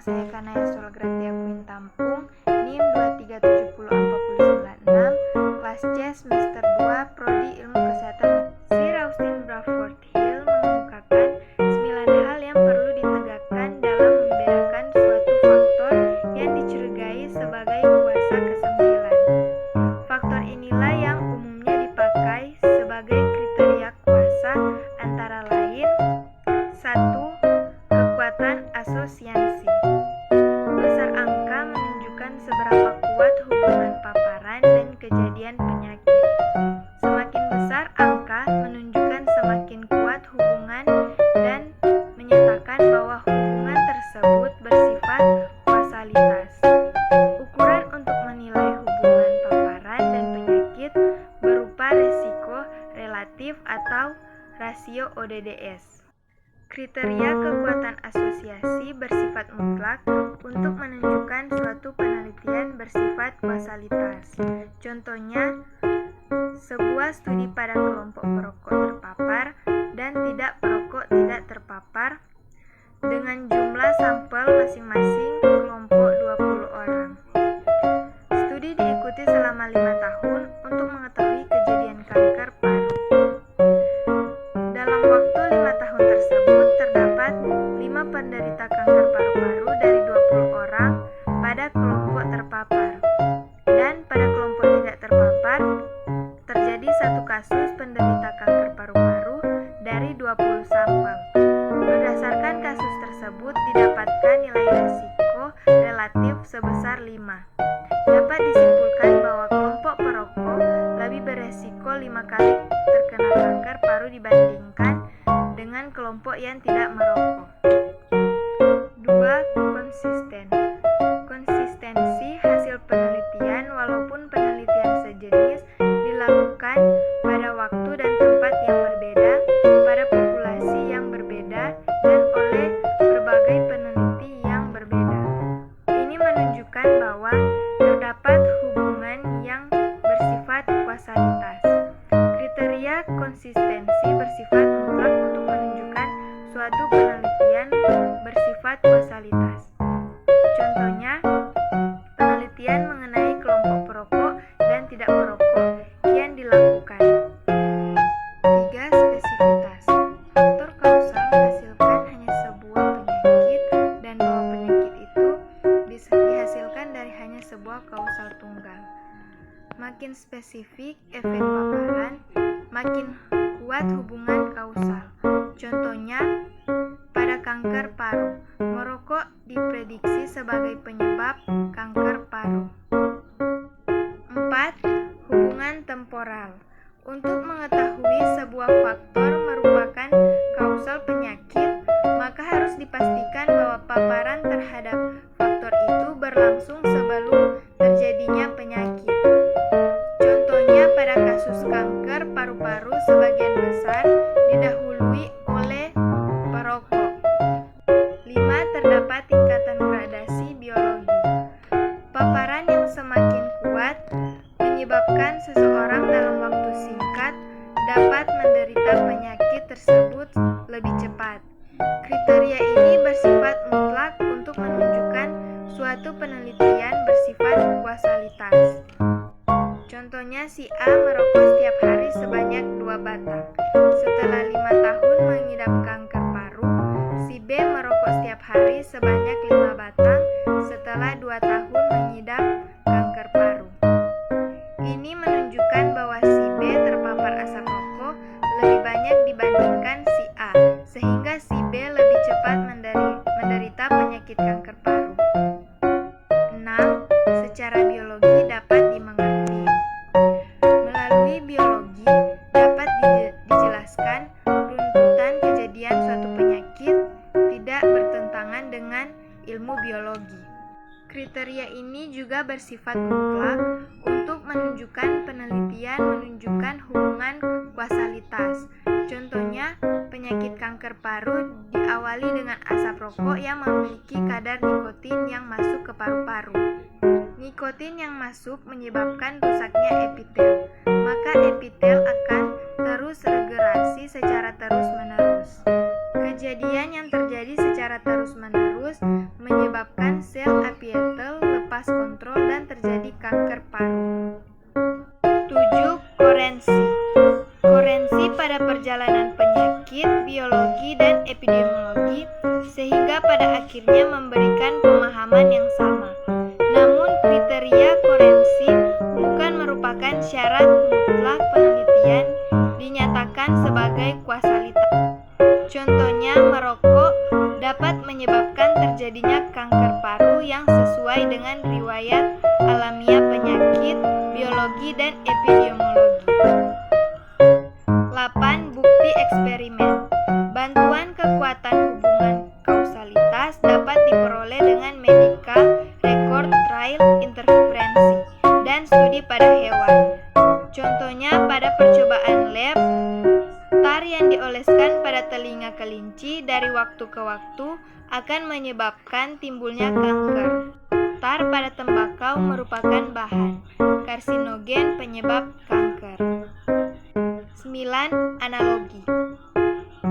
saya Kanaya Solgratia Queen Tampung, NIM 2370496, kelas C semester 2, Prodi Ilmu Kesehatan. Sir Austin Bradford Hill mengemukakan 9 hal yang perlu ditegakkan dalam membedakan suatu faktor yang dicurigai sebagai kuasa ke-9. Faktor inilah yang umumnya dipakai sebagai kriteria kuasa, antara lain: 1. Kekuatan asosiasi. Besar angka menunjukkan seberapa kuat hubungan paparan dan kejadian penyakit. Semakin besar angka menunjukkan semakin kuat hubungan dan menyatakan bahwa hubungan tersebut bersifat kausalitas. Ukuran untuk menilai hubungan paparan dan penyakit berupa resiko relatif atau rasio ODDS. Kriteria kekuatan asosiasi bersifat mutlak untuk menunjukkan suatu penelitian bersifat kausalitas. Contohnya, sebuah studi pada kelompok perokok terpapar dan tidak perokok tidak terpapar dengan jumlah sampel masing-masing kelompok 20 orang. Studi diikuti selama 5 tahun untuk mengetahui kejadian kanker paru. Dalam waktu 5 tahun tersebut terdapat 5 penderita kanker paru-paru dari 20 orang pada kelompok terpapar. Dan pada kelompok tidak terpapar terjadi 1 kasus penderita kanker paru-paru dari 20 sampel. Berdasarkan kasus tersebut didapatkan nilai risiko relatif sebesar 5. Dapat disimpulkan bahwa kelompok perokok lebih beresiko 5 kali terkena kanker paru dibandingkan dengan kelompok yang tidak merokok. 2. Konsisten. Konsistensi hasil penelitian walaupun penelitian sejenis dilakukan pada waktu dan tempat yang berbeda, pada populasi yang berbeda, dan oleh berbagai peneliti yang berbeda. Ini menunjukkan bahwa terdapat hubungan yang bersifat kausalitas. Kriteria konsistensi bersifat mutlak untuk menunjukkan suatu penelitian bersifat kausalitas. Contohnya, penelitian mengenai kelompok perokok dan tidak perokok yang dilakukan. 3. Spesifitas. Faktor kausal menghasilkan hanya sebuah penyakit dan bahwa penyakit itu dihasilkan dari hanya sebuah kausal tunggal. Makin spesifik efek paparan, makin kuat hubungan kausal. Contohnya, pada kanker paru, merokok diprediksi sebagai penyebab kanker paru. 4. Hubungan temporal. Untuk mengetahui sebuah faktor merupakan kausal penyakit, maka harus dipastikan bahwa paparan terhadap faktor itu berlangsung sebelum terjadinya penyakit. Contohnya, pada kasus kanker paru-paru sebagian besar didahului oleh perokok. 5. Terdapat tingkatan gradasi biologi. Paparan yang semakin kuat menyebabkan seseorang dalam waktu singkat dapat menderita penyakit tersebut lebih cepat. Kriteria ini bersifat mutlak untuk menunjukkan suatu penelitian bersifat kausalitas. Contohnya, si A merokok setiap hari sebanyak 2 batang. Setelah 5 tahun mengidap kanker paru, si B merokok setiap hari sebanyak 5 batang setelah 2 tahun mengidap kanker paru. Ini menunjukkan bahwa si B terpapar asap rokok lebih banyak dibandingkan si A, sehingga si B lebih cepat menderita penyakit kanker paru. 6. Secara biologi dapat dimengerti. Melalui biologi dapat dijelaskan runtutan kejadian suatu penyakit tidak bertentangan dengan ilmu biologi. Kriteria ini juga bersifat mutlak untuk menunjukkan penelitian menunjukkan hubungan kausalitas. Contohnya, penyakit kanker paru diawali dengan asap rokok yang memiliki kadar nikotin yang masuk ke paru-paru. Nikotin yang masuk menyebabkan rusaknya epitel, maka epitel akan terus regenerasi secara terus-menerus. Kejadian yang terjadi secara terus-menerus menyebabkan sel apiatel lepas kontrol dan terjadi kanker paru. 7. Korensi. Korensi pada perjalanan penyakit, biologi, dan epidemiologi, sehingga pada akhirnya memberikan pemahaman yang sama. Namun kriteria korensi bukan merupakan syarat mutlak penelitian dinyatakan sebagai kausalitas. Contohnya, merokok dapat menyebabkan terjadinya kanker paru yang sesuai dengan riwayat alamiah penyakit, biologi, dan epidemiologi. 8. Bukti eksperimen. Bantuan kekuatan hubungan kausalitas dapat diperoleh dengan medical record trial interferensi dan studi pada hewan. Contohnya pada percobaan lab, tar yang dioleskan pada telinga kelinci dari waktu ke waktu akan menyebabkan timbulnya kanker. Tar pada tembakau merupakan bahan karsinogen penyebab kanker. 9. Analogi.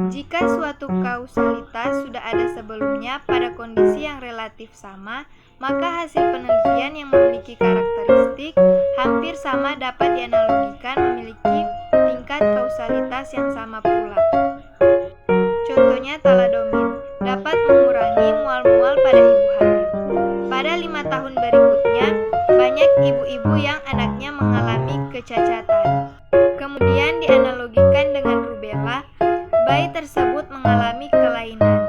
Jika suatu kausalitas sudah ada sebelumnya pada kondisi yang relatif sama, maka hasil penelitian yang memiliki karakteristik hampir sama dapat dianalogikan memiliki tingkat kausalitas yang sama pula. Contohnya taladomin dapat mengurangi mual-mual pada ibu hamil. Pada 5 tahun berikutnya, banyak ibu-ibu yang anaknya mengalami kecacatan. Kemudian dianalogikan dengan rubella, bayi tersebut mengalami kelainan.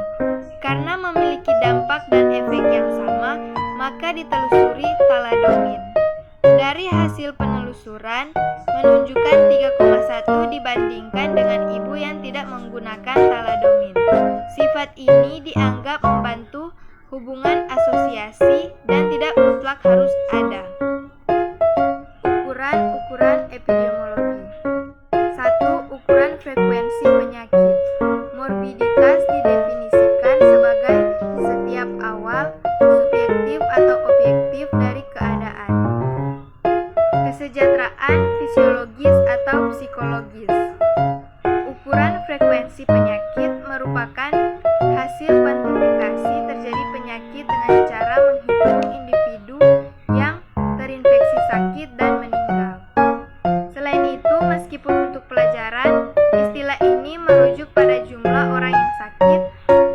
Karena memiliki dampak dan efek yang sama, maka ditelusuri taladomin. Dari hasil penelusuran menunjukkan 3,1 dibandingkan dengan ibu yang tidak menggunakan taladomin. Sifat ini dianggap membantu hubungan asosiasi dan tidak mutlak harus ada. Ukuran epidemiologi. 1. Ukuran frekuensi penyakit. Morbiditas didefinisikan sebagai setiap awal, subjektif atau objektif dari keadaan. Kesejahteraan fisiologis atau psikologis. Ukuran frekuensi penyakit merupakan hasil kuantifikasi terjadi penyakit dengan cara menghitung individu yang terinfeksi sakit dan meninggal. Selain itu, meskipun untuk pelajaran, istilah ini merujuk pada jumlah orang yang sakit,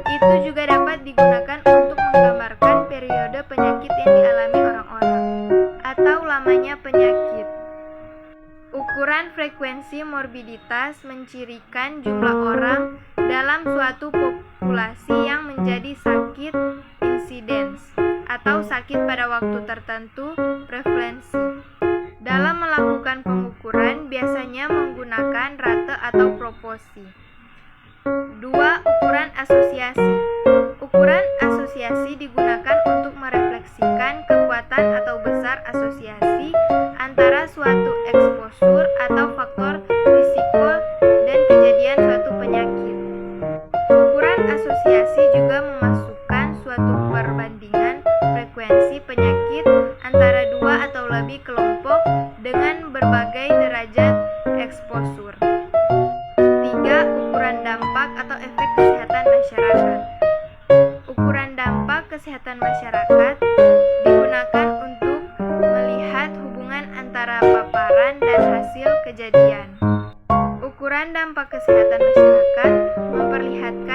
itu juga dapat digunakan untuk menggambarkan periode penyakit yang dialami orang-orang atau lamanya penyakit. Ukuran frekuensi morbiditas mencirikan jumlah orang dalam suatu populasi yang menjadi sakit insidens atau sakit pada waktu tertentu prevalensi. Dalam melakukan pengukuran biasanya menggunakan rate atau proporsi. 2. Ukuran asosiasi. Ukuran asosiasi digunakan untuk merefleksikan kekuatan atau besar asosiasi antara suatu eksposur atau faktor risiko dan kejadian suatu penyakit. Ukuran asosiasi juga memasukkan suatu perbandingan frekuensi penyakit antara dua atau lebih kelompok dengan berbagai derajat eksposur. 3. Ukuran dampak atau efek kesehatan masyarakat. Ukuran dampak kesehatan masyarakat digunakan untuk melihat hubungan antara paparan dan hasil kejadian. Ukuran dampak kesehatan masyarakat memperlihatkan